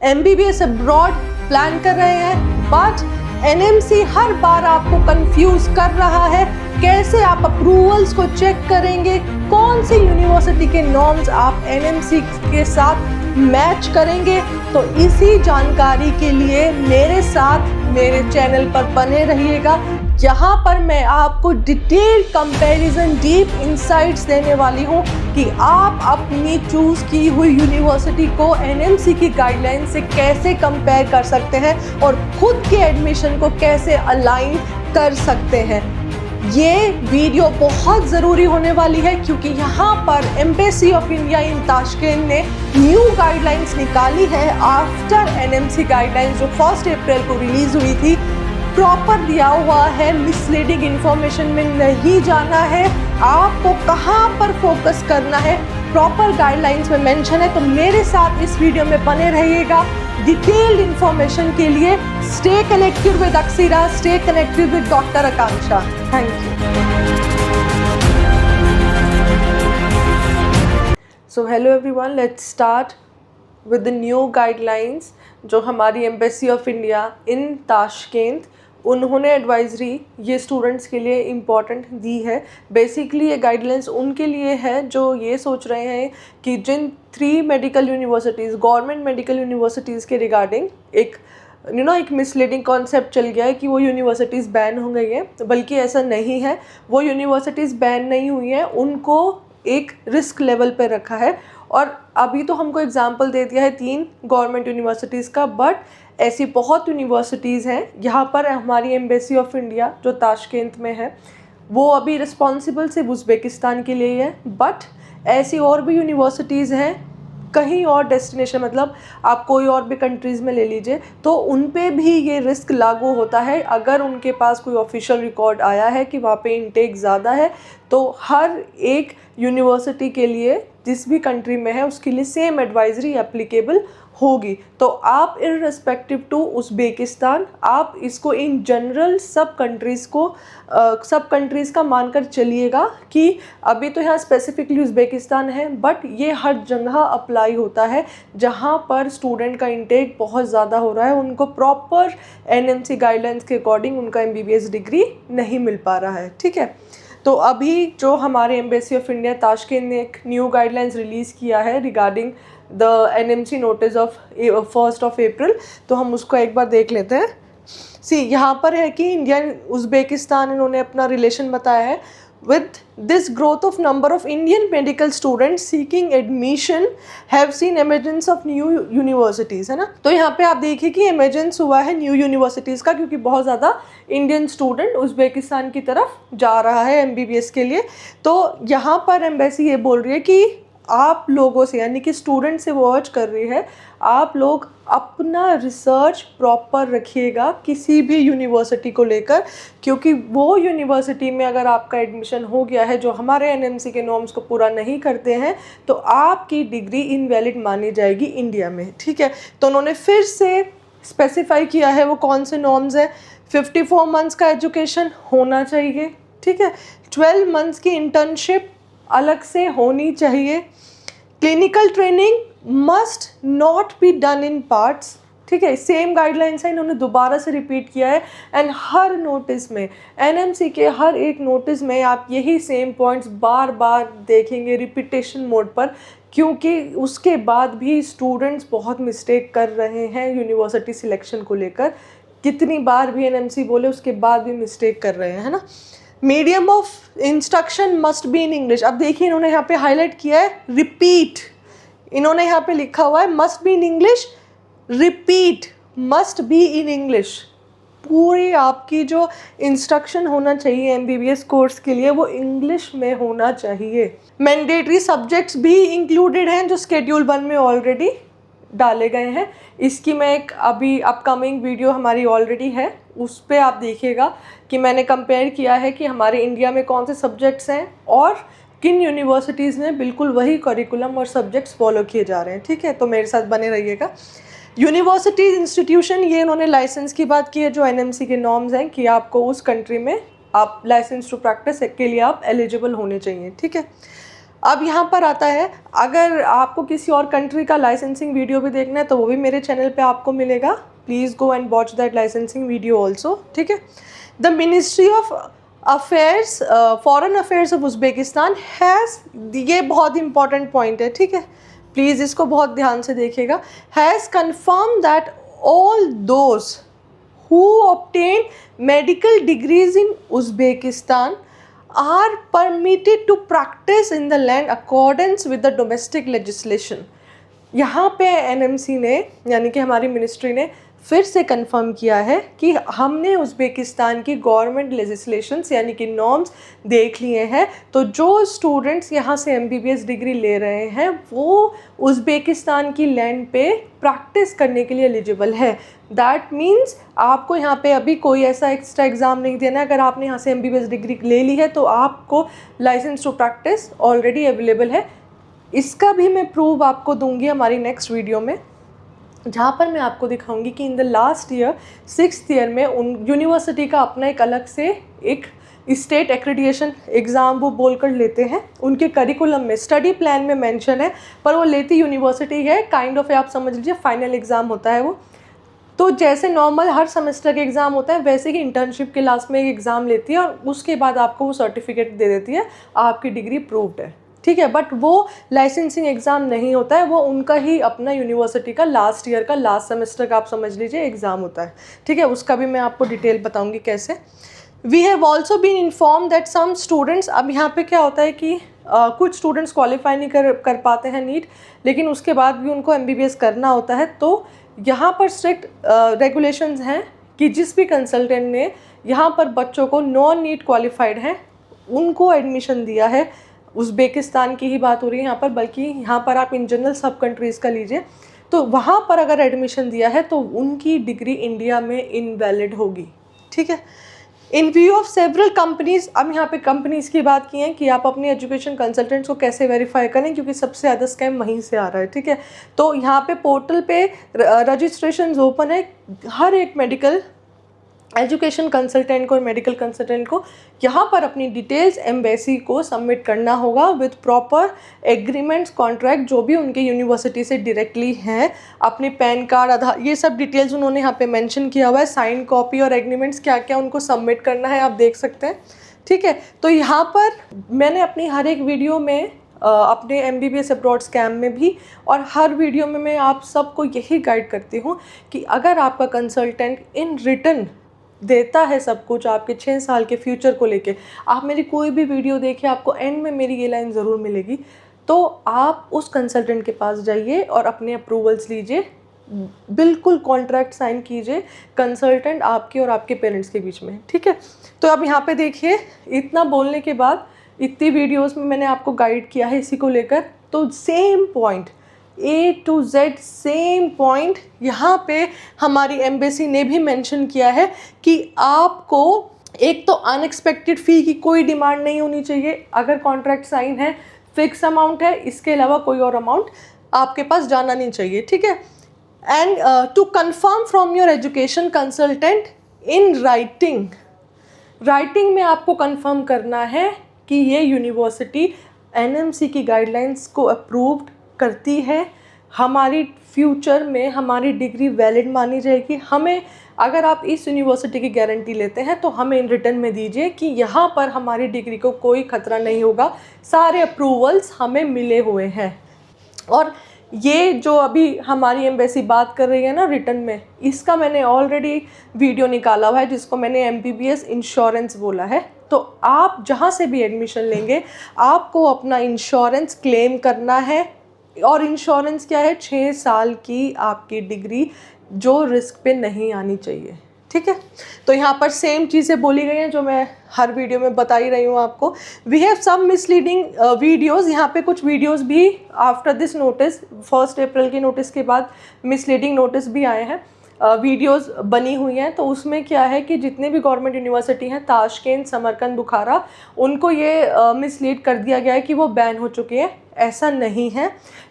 MBBS abroad plan कर रहे हैं, बट NMC हर बार आपको कंफ्यूज कर रहा है। कैसे आप अप्रूवल्स को चेक करेंगे, कौन सी यूनिवर्सिटी के नॉर्म्स आप NMC के साथ मैच करेंगे। तो इसी जानकारी के लिए मेरे साथ मेरे चैनल पर बने रहिएगा। यहाँ पर मैं आपको डिटेल्ड कंपैरिजन, डीप इंसाइट्स देने वाली हूँ कि आप अपनी चूज की हुई यूनिवर्सिटी को NMC की गाइडलाइन से कैसे कंपेयर कर सकते हैं और खुद के एडमिशन को कैसे अलाइन कर सकते हैं। ये वीडियो बहुत ज़रूरी होने वाली है क्योंकि यहाँ पर embassy of India in Tashkent ने न्यू गाइडलाइंस निकाली है आफ्टर NMC गाइडलाइंस जो 1 अप्रैल को रिलीज हुई थी। प्रॉपर दिया हुआ है, मिसलीडिंग इंफॉर्मेशन में नहीं जाना है, आपको कहाँ पर फोकस करना है, प्रॉपर गाइडलाइंस में मेंशन है। तो मेरे साथ इस वीडियो में बने रहिएगा डिटेल्ड इंफॉर्मेशन के लिए। स्टे कनेक्टेड विद अक्सीरा, stay connected with doctor Akanksha. Thank you. So hello everyone, let's start with the new guidelines जो हमारी embassy of India in Tashkent उन्होंने एडवाइजरी ये स्टूडेंट्स के लिए इम्पॉर्टेंट दी है। बेसिकली ये गाइडलाइंस उनके लिए है जो ये सोच रहे हैं कि जिन 3 medical universities, government medical universities के रिगार्डिंग एक मिसलीडिंग कॉन्सेप्ट चल गया है कि वो यूनिवर्सिटीज़ बैन हो गई हैं, बल्कि ऐसा नहीं है। वो यूनिवर्सिटीज़ बैन नहीं हुई हैं, उनको एक रिस्क लेवल पर रखा है। और अभी तो हमको एग्जाम्पल दे दिया है 3 गवर्नमेंट यूनिवर्सिटीज़ का, बट ऐसी बहुत यूनिवर्सिटीज़ हैं। यहाँ पर हमारी एम्बेसी ऑफ इंडिया जो ताशकंद में है वो अभी रिस्पॉन्सिबल सिर्फ उज़्बेकिस्तान के लिए है, बट ऐसी और भी यूनिवर्सिटीज़ हैं कहीं और डेस्टिनेशन, मतलब आप कोई और भी कंट्रीज़ में ले लीजिए, तो उन पे भी ये रिस्क लागू होता है। अगर उनके पास कोई ऑफिशियल रिकॉर्ड आया है कि वहाँ पे इनटेक ज़्यादा है, तो हर एक यूनिवर्सिटी के लिए जिस भी कंट्री में है उसके लिए सेम एडवाइजरी एप्लीकेबल होगी। तो आप इररिस्पेक्टिव टू उज़्बेकिस्तान, आप इसको इन जनरल सब कंट्रीज़ का मानकर चलिएगा कि अभी तो यहाँ स्पेसिफिकली उज़्बेकिस्तान है, बट ये हर जगह अप्लाई होता है जहाँ पर स्टूडेंट का इंटेक बहुत ज़्यादा हो रहा है, उनको प्रॉपर NMC गाइडलाइंस के अकॉर्डिंग उनका MBBS डिग्री नहीं मिल पा रहा है। ठीक है, तो अभी जो हमारे एम्बेसी ऑफ इंडिया ताशकंद ने एक न्यू गाइडलाइंस रिलीज़ किया है regarding the NMC notice of 1 अप्रैल, तो हम उसको एक बार देख लेते हैं। यहाँ पर है कि इंडिया उज़्बेकिस्तान इन्होंने अपना रिलेशन बताया है। With this growth of number of Indian medical students seeking admission have seen emergence of new universities, है ना। तो यहाँ पे आप देखिए कि emergence हुआ है न्यू यूनिवर्सिटीज़ का, क्योंकि बहुत ज़्यादा इंडियन स्टूडेंट उज़्बेकिस्तान की तरफ जा रहा है MBBS के लिए। तो यहाँ पर एम्बेसी ये बोल रही है कि आप लोगों से, यानी कि स्टूडेंट से वो अर्ज कर रही है, आप लोग अपना रिसर्च प्रॉपर रखिएगा किसी भी यूनिवर्सिटी को लेकर, क्योंकि वो यूनिवर्सिटी में अगर आपका एडमिशन हो गया है जो हमारे NMC के नॉर्म्स को पूरा नहीं करते हैं, तो आपकी डिग्री इनवैलिड मानी जाएगी इंडिया में। ठीक है, तो उन्होंने फिर से स्पेसिफाई किया है वो कौन से नॉर्म्स हैं। 54 मंथ्स का एजुकेशन होना चाहिए। ठीक है, 12 मंथ्स की इंटर्नशिप अलग से होनी चाहिए। Clinical training must not be done in parts. ठीक है, सेम गाइडलाइंस है, इन्होंने दोबारा से रिपीट किया है। एंड हर नोटिस में, NMC के हर एक नोटिस में आप यही सेम पॉइंट्स बार बार देखेंगे रिपीटेशन मोड पर, क्योंकि उसके बाद भी स्टूडेंट्स बहुत मिस्टेक कर रहे हैं यूनिवर्सिटी सिलेक्शन को लेकर। कितनी बार भी NMC बोले उसके बाद भी मिस्टेक कर रहे हैं, है ना। Medium of instruction must be in English. अब देखिए इन्होंने यहाँ पे हाईलाइट किया है रिपीट, इन्होंने यहाँ पे लिखा हुआ है must be in English, repeat must be in English. पूरी आपकी जो इंस्ट्रक्शन होना चाहिए MBBS कोर्स के लिए वो इंग्लिश में होना चाहिए। मैंडेटरी सब्जेक्ट्स भी इंक्लूडेड हैं जो शेड्यूल 1 में ऑलरेडी डाले गए हैं। इसकी मैं एक अभी अपकमिंग वीडियो हमारी ऑलरेडी है, उस पर आप देखिएगा कि मैंने कंपेयर किया है कि हमारे इंडिया में कौन से सब्जेक्ट्स हैं और किन यूनिवर्सिटीज़ में बिल्कुल वही करिकुलम और सब्जेक्ट्स फॉलो किए जा रहे हैं। ठीक है, तो मेरे साथ बने रहिएगा। यूनिवर्सिटी इंस्टीट्यूशन, ये इन्होंने लाइसेंस की बात की है जो NMC के नॉर्म्स हैं कि आपको उस कंट्री में आप लाइसेंस टू प्रैक्टिस के लिए आप एलिजिबल होने चाहिए। ठीक है, अब यहाँ पर आता है, अगर आपको किसी और कंट्री का लाइसेंसिंग वीडियो भी देखना है तो वो भी मेरे चैनल पे आपको मिलेगा, please go and watch that licensing video also, ठीक है। The ministry of affairs, foreign affairs of Uzbekistan has, ये बहुत इंपॉर्टेंट पॉइंट है, ठीक है, प्लीज़ इसको बहुत ध्यान से देखिएगा, has confirm that all those who obtain medical degrees in Uzbekistan are permitted to practice in the land accordance with the domestic legislation। यहाँ पे एनएमसी ने यानी कि हमारी मिनिस्ट्री ने फिर से कंफर्म किया है कि हमने उज़्बेकिस्तान की गवर्नमेंट लेजिस्लेशंस यानी कि नॉर्म्स देख लिए हैं, तो जो स्टूडेंट्स यहाँ से एमबीबीएस डिग्री ले रहे हैं वो उज़्बेकिस्तान की लैंड पे प्रैक्टिस करने के लिए एलिजिबल है। दैट मीन्स आपको यहाँ पे अभी कोई ऐसा एक्स्ट्रा एग्ज़ाम नहीं देना है। अगर आपने यहाँ से एमबीबीएस डिग्री ले ली है तो आपको licence to practise already available है। इसका भी मैं प्रूव आपको दूंगी हमारी नेक्स्ट वीडियो में, जहाँ पर मैं आपको दिखाऊंगी कि in the last year 6th year में उन यूनिवर्सिटी का अपना एक अलग से एक स्टेट एक्रेडिटेशन एग्ज़ाम वो बोलकर लेते हैं, उनके करिकुलम में स्टडी प्लान में मेंशन है, पर वो लेती यूनिवर्सिटी है, काइंड ऑफ आप समझ लीजिए फाइनल एग्ज़ाम होता है वो। तो जैसे नॉर्मल हर सेमेस्टर के एग्ज़ाम होता है वैसे ही इंटर्नशिप के लास्ट में एक एग्ज़ाम लेती है और उसके बाद आपको वो सर्टिफिकेट दे देती है, आपकी डिग्री प्रूव्ड है, ठीक है। बट वो लाइसेंसिंग एग्ज़ाम नहीं होता है, वो उनका ही अपना यूनिवर्सिटी का लास्ट ईयर का लास्ट सेमेस्टर का आप समझ लीजिए एग्ज़ाम होता है, ठीक है। उसका भी मैं आपको डिटेल बताऊंगी कैसे। We have also been inform that some students, अब यहाँ पे क्या होता है कि कुछ स्टूडेंट्स क्वालिफाई नहीं कर पाते हैं नीट, लेकिन उसके बाद भी उनको एमबीबीएस करना होता है, तो यहाँ पर स्ट्रिक्ट रेगुलेशंस हैं कि जिस भी कंसल्टेंट ने यहाँ पर बच्चों को नॉन नीट क्वालिफाइड हैं उनको एडमिशन दिया है, उज़्बेकिस्तान की ही बात हो रही है यहाँ पर, बल्कि यहाँ पर आप इन जनरल सब कंट्रीज़ का लीजिए, तो वहाँ पर अगर एडमिशन दिया है तो उनकी डिग्री इंडिया में इनवैलिड होगी, ठीक है। इन व्यू ऑफ सेवरल कंपनीज़, अब यहाँ पे कंपनीज़ की बात की है कि आप अपने एजुकेशन कंसल्टेंट्स को कैसे वेरीफाई करें, क्योंकि सबसे ज़्यादा स्कैम वहीं से आ रहा है, ठीक है। तो यहाँ पे पोर्टल पे रजिस्ट्रेशन ओपन है, हर एक मेडिकल एजुकेशन कंसल्टेंट को और मेडिकल कंसल्टेंट को यहाँ पर अपनी डिटेल्स एम्बेसी को सबमिट करना होगा विद प्रॉपर एग्रीमेंट्स कॉन्ट्रैक्ट जो भी उनके यूनिवर्सिटी से डायरेक्टली हैं, अपने पैन कार्ड, आधार, ये सब डिटेल्स उन्होंने यहाँ पे मेंशन किया हुआ है, साइन कॉपी और एग्रीमेंट्स क्या क्या उनको सबमिट करना है आप देख सकते हैं, ठीक है। तो यहाँ पर मैंने अपनी हर एक वीडियो में अपने एमबीबीएस अब्रॉड स्कैम में भी और हर वीडियो में मैं आप सबको यही गाइड करती हूँ कि अगर आपका कंसल्टेंट इन रिटर्न देता है सब कुछ आपके 6 साल के फ्यूचर को लेके, आप मेरी कोई भी वीडियो देखिए आपको एंड में मेरी ये लाइन ज़रूर मिलेगी, तो आप उस कंसल्टेंट के पास जाइए और अपने अप्रूवल्स लीजिए, बिल्कुल कॉन्ट्रैक्ट साइन कीजिए कंसल्टेंट आपके और आपके पेरेंट्स के बीच में, ठीक है। तो अब यहाँ पे देखिए, इतना बोलने के बाद इतनी वीडियोस में मैंने आपको गाइड किया है इसी को लेकर, तो same point A to Z same point यहाँ पे हमारी एम्बेसी ने भी मेंशन किया है कि आपको एक तो अनएक्सपेक्टेड फ़ी की कोई डिमांड नहीं होनी चाहिए, अगर कॉन्ट्रैक्ट साइन है फिक्स अमाउंट है, इसके अलावा कोई और अमाउंट आपके पास जाना नहीं चाहिए, ठीक है। And to confirm from your education consultant in writing में आपको कंफर्म करना है कि ये यूनिवर्सिटी एनएमसी की गाइडलाइंस को अप्रूव्ड करती है, हमारी फ्यूचर में हमारी डिग्री वैलिड मानी जाएगी। हमें, अगर आप इस यूनिवर्सिटी की गारंटी लेते हैं तो हमें इन रिटर्न में दीजिए कि यहाँ पर हमारी डिग्री को कोई खतरा नहीं होगा, सारे अप्रूवल्स हमें मिले हुए हैं। और ये जो अभी हमारी एम्बेसी बात कर रही है ना रिटर्न में, इसका मैंने ऑलरेडी वीडियो निकाला हुआ है जिसको मैंने एमबीबीएस इंश्योरेंस बोला है। तो आप जहाँ से भी एडमिशन लेंगे आपको अपना इंश्योरेंस क्लेम करना है, और इंश्योरेंस क्या है, 6 साल की आपकी डिग्री जो रिस्क पे नहीं आनी चाहिए, ठीक है। तो यहाँ पर सेम चीज़ें बोली गई हैं जो मैं हर वीडियो में बता ही रही हूँ आपको। We have some misleading videos, यहाँ पे कुछ वीडियोज़ भी आफ्टर दिस नोटिस 1 अप्रैल के नोटिस के बाद मिसलीडिंग नोटिस भी आए हैं, वीडियोस बनी हुई हैं। तो उसमें क्या है कि जितने भी गवर्नमेंट यूनिवर्सिटी हैं, ताशकंद, समरकंद, बुखारा, उनको ये मिसलीड कर दिया गया है कि वो बैन हो चुके हैं। ऐसा नहीं है,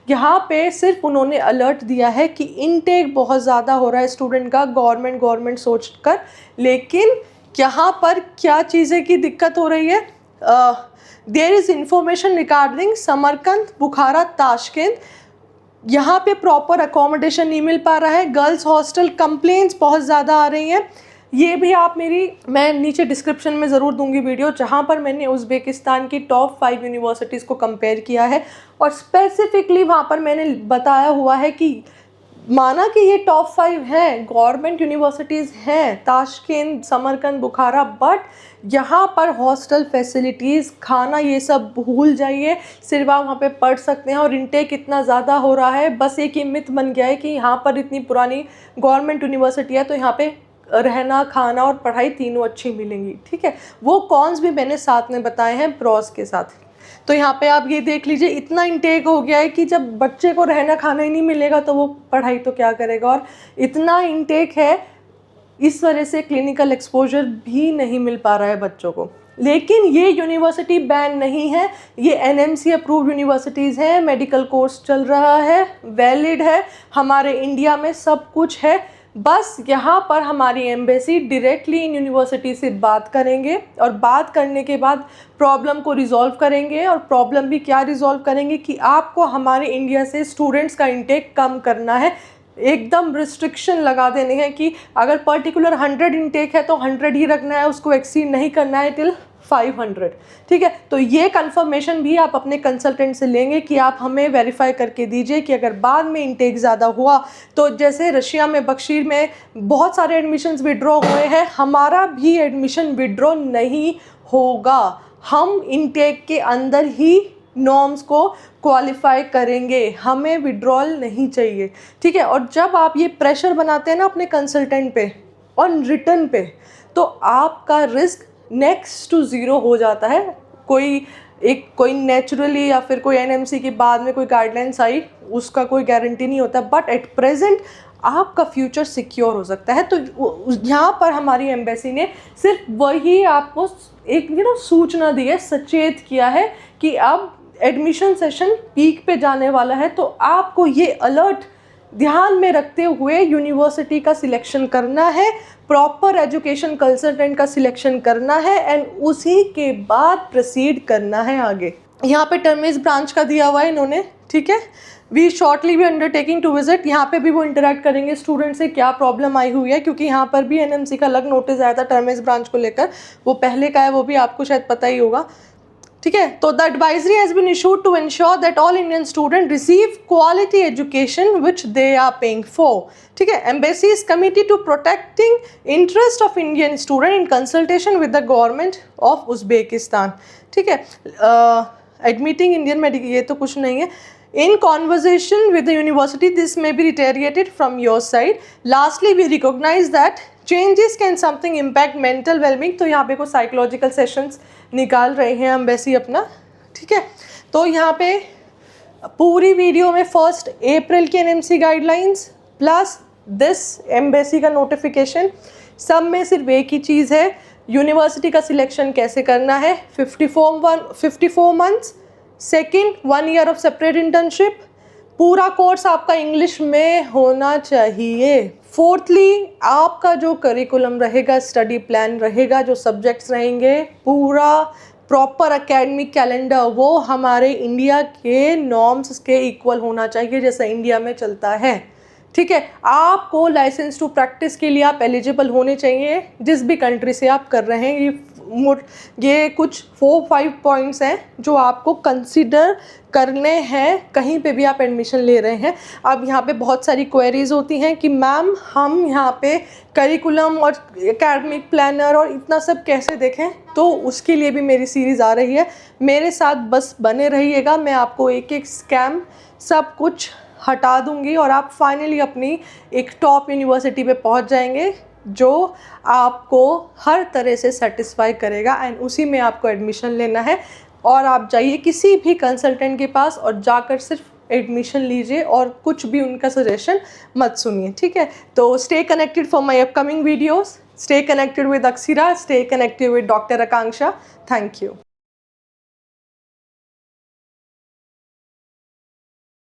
यहाँ पे सिर्फ उन्होंने अलर्ट दिया है कि इनटेक बहुत ज़्यादा हो रहा है स्टूडेंट का, गवर्नमेंट सोच कर। लेकिन यहाँ पर क्या चीज़ें की दिक्कत हो रही है, there is information regarding Samarkand, Bukhara, Tashkent. यहाँ पे प्रॉपर अकोमोडेशन नहीं मिल पा रहा है, गर्ल्स हॉस्टल कंप्लेंट्स बहुत ज़्यादा आ रही हैं। ये भी आप मैं नीचे डिस्क्रिप्शन में ज़रूर दूंगी वीडियो, जहाँ पर मैंने उज़्बेकिस्तान की टॉप 5 यूनिवर्सिटीज़ को कंपेयर किया है और स्पेसिफिकली वहाँ पर मैंने बताया हुआ है कि माना कि ये टॉप 5 हैं, गवर्नमेंट यूनिवर्सिटीज़ हैं, ताशकंद, समरकंद, बुखारा, बट यहाँ पर हॉस्टल फैसिलिटीज़, खाना, ये सब भूल जाइए। सिर्फ आप वहाँ पे पढ़ सकते हैं और इनटेक इतना ज़्यादा हो रहा है, बस एक ये मिथ बन गया है कि यहाँ पर इतनी पुरानी गवर्नमेंट यूनिवर्सिटी है तो यहाँ पे रहना, खाना और पढ़ाई तीनों अच्छी मिलेंगी। ठीक है, वो कॉन्स भी मैंने साथ में बताए हैं प्रॉस के साथ। तो यहाँ पे आप ये देख लीजिए, इतना इंटेक हो गया है कि जब बच्चे को रहना खाना ही नहीं मिलेगा तो वो पढ़ाई तो क्या करेगा। और इतना इंटेक है, इस वजह से क्लिनिकल एक्सपोजर भी नहीं मिल पा रहा है बच्चों को। लेकिन ये यूनिवर्सिटी बैन नहीं है, ये NMC अप्रूव्ड यूनिवर्सिटीज़ हैं, मेडिकल कोर्स चल रहा है, वैलिड है, हमारे इंडिया में सब कुछ है। बस यहाँ पर हमारी एम्बेसी डायरेक्टली इन यूनिवर्सिटी से बात करेंगे और बात करने के बाद प्रॉब्लम को रिजॉल्व करेंगे। और प्रॉब्लम भी क्या रिजॉल्व करेंगे कि आपको हमारे इंडिया से स्टूडेंट्स का इंटेक कम करना है, एकदम रिस्ट्रिक्शन लगा देने हैं कि अगर पर्टिकुलर 100 इंटेक है तो 100 ही रखना है, उसको एक्सीड नहीं करना है टिल 500। ठीक है, तो ये कंफर्मेशन भी आप अपने कंसल्टेंट से लेंगे कि आप हमें वेरीफाई करके दीजिए कि अगर बाद में इंटेक ज़्यादा हुआ तो जैसे रशिया में बशीर में बहुत सारे एडमिशन्स विड्रॉ हुए हैं, हमारा भी एडमिशन विड्रॉ नहीं होगा। हम इंटेक के अंदर ही नॉर्म्स को क्वालिफाई करेंगे, हमें विड्रॉल नहीं चाहिए। ठीक है, और जब आप ये प्रेशर बनाते हैं ना अपने कंसल्टेंट पे ऑन रिटर्न पे, तो आपका रिस्क नेक्स्ट टू ज़ीरो हो जाता है। कोई नेचुरली या फिर कोई NMC के बाद में कोई गाइडलाइंस आई, उसका कोई गारंटी नहीं होता, बट एट प्रेजेंट आपका फ्यूचर सिक्योर हो सकता है। तो यहाँ पर हमारी एम्बेसी ने सिर्फ वही आपको एक सूचना दी है, सचेत किया है कि अब एडमिशन सेशन पीक पे जाने वाला है, तो आपको ये अलर्ट ध्यान में रखते हुए यूनिवर्सिटी का सिलेक्शन करना है, प्रॉपर एजुकेशन कंसल्टेंट का सिलेक्शन करना है एंड उसी के बाद प्रोसीड करना है आगे। यहाँ पे टर्मिस ब्रांच का दिया हुआ है इन्होंने। ठीक है, वी शॉर्टली भी अंडरटेकिंग टू विजिट, यहाँ पे भी वो इंटरेक्ट करेंगे स्टूडेंट से क्या प्रॉब्लम आई हुई है, क्योंकि यहाँ पर भी NMC का अलग नोटिस आया था टर्मिस ब्रांच को लेकर, वो पहले का है, वो भी आपको शायद पता ही होगा। ठीक है, तो the advisory has been issued to ensure that all Indian student receive quality education which they are paying for. ठीक है, embassy is committed to protecting interest of Indian student in consultation with the government of Uzbekistan. ठीक है, admitting Indian medical, ये तो कुछ नहीं है। In conversation with the university, this may be reiterated from your side. Lastly, we recognize that changes can something impact mental well-being. तो यहाँ पे कुछ साइकोलॉजिकल सेशंस निकाल रहे हैं एम्बेसी अपना। ठीक है, तो यहाँ पे पूरी वीडियो में 1 अप्रैल की NMC guidelines plus this embassy का नोटिफिकेशन, सब में सिर्फ एक ही चीज़ है, यूनिवर्सिटी का सिलेक्शन कैसे करना है, 54 months, second 1 year of separate internship, पूरा कोर्स आपका इंग्लिश में होना चाहिए। फोर्थली, आपका जो करिकुलम रहेगा, स्टडी प्लान रहेगा, जो सब्जेक्ट्स रहेंगे, पूरा प्रॉपर एकेडमिक कैलेंडर वो हमारे इंडिया के नॉर्म्स के इक्वल होना चाहिए जैसा इंडिया में चलता है। ठीक है, आपको लाइसेंस टू प्रैक्टिस के लिए आप एलिजिबल होने चाहिए जिस भी कंट्री से आप कर रहे हैं। ये कुछ 4-5 पॉइंट्स हैं जो आपको कंसिडर करने हैं कहीं पे भी आप एडमिशन ले रहे हैं। अब यहाँ पे बहुत सारी क्वेरीज होती हैं कि मैम हम यहाँ पे करिकुलम और एकेडमिक प्लानर और इतना सब कैसे देखें, तो उसके लिए भी मेरी सीरीज़ आ रही है, मेरे साथ बस बने रहिएगा। मैं आपको एक एक स्कैम सब कुछ हटा दूंगी और आप फाइनली अपनी एक टॉप यूनिवर्सिटी पे पहुंच जाएंगे जो आपको हर तरह से सेटिस्फाई करेगा एंड उसी में आपको एडमिशन लेना है। और आप जाइए किसी भी कंसल्टेंट के पास और जाकर सिर्फ एडमिशन लीजिए और कुछ भी उनका सजेशन मत सुनिए। ठीक है, तो stay connected for my upcoming videos, stay connected with Akshara, stay connected with doctor Akanksha. Thank you.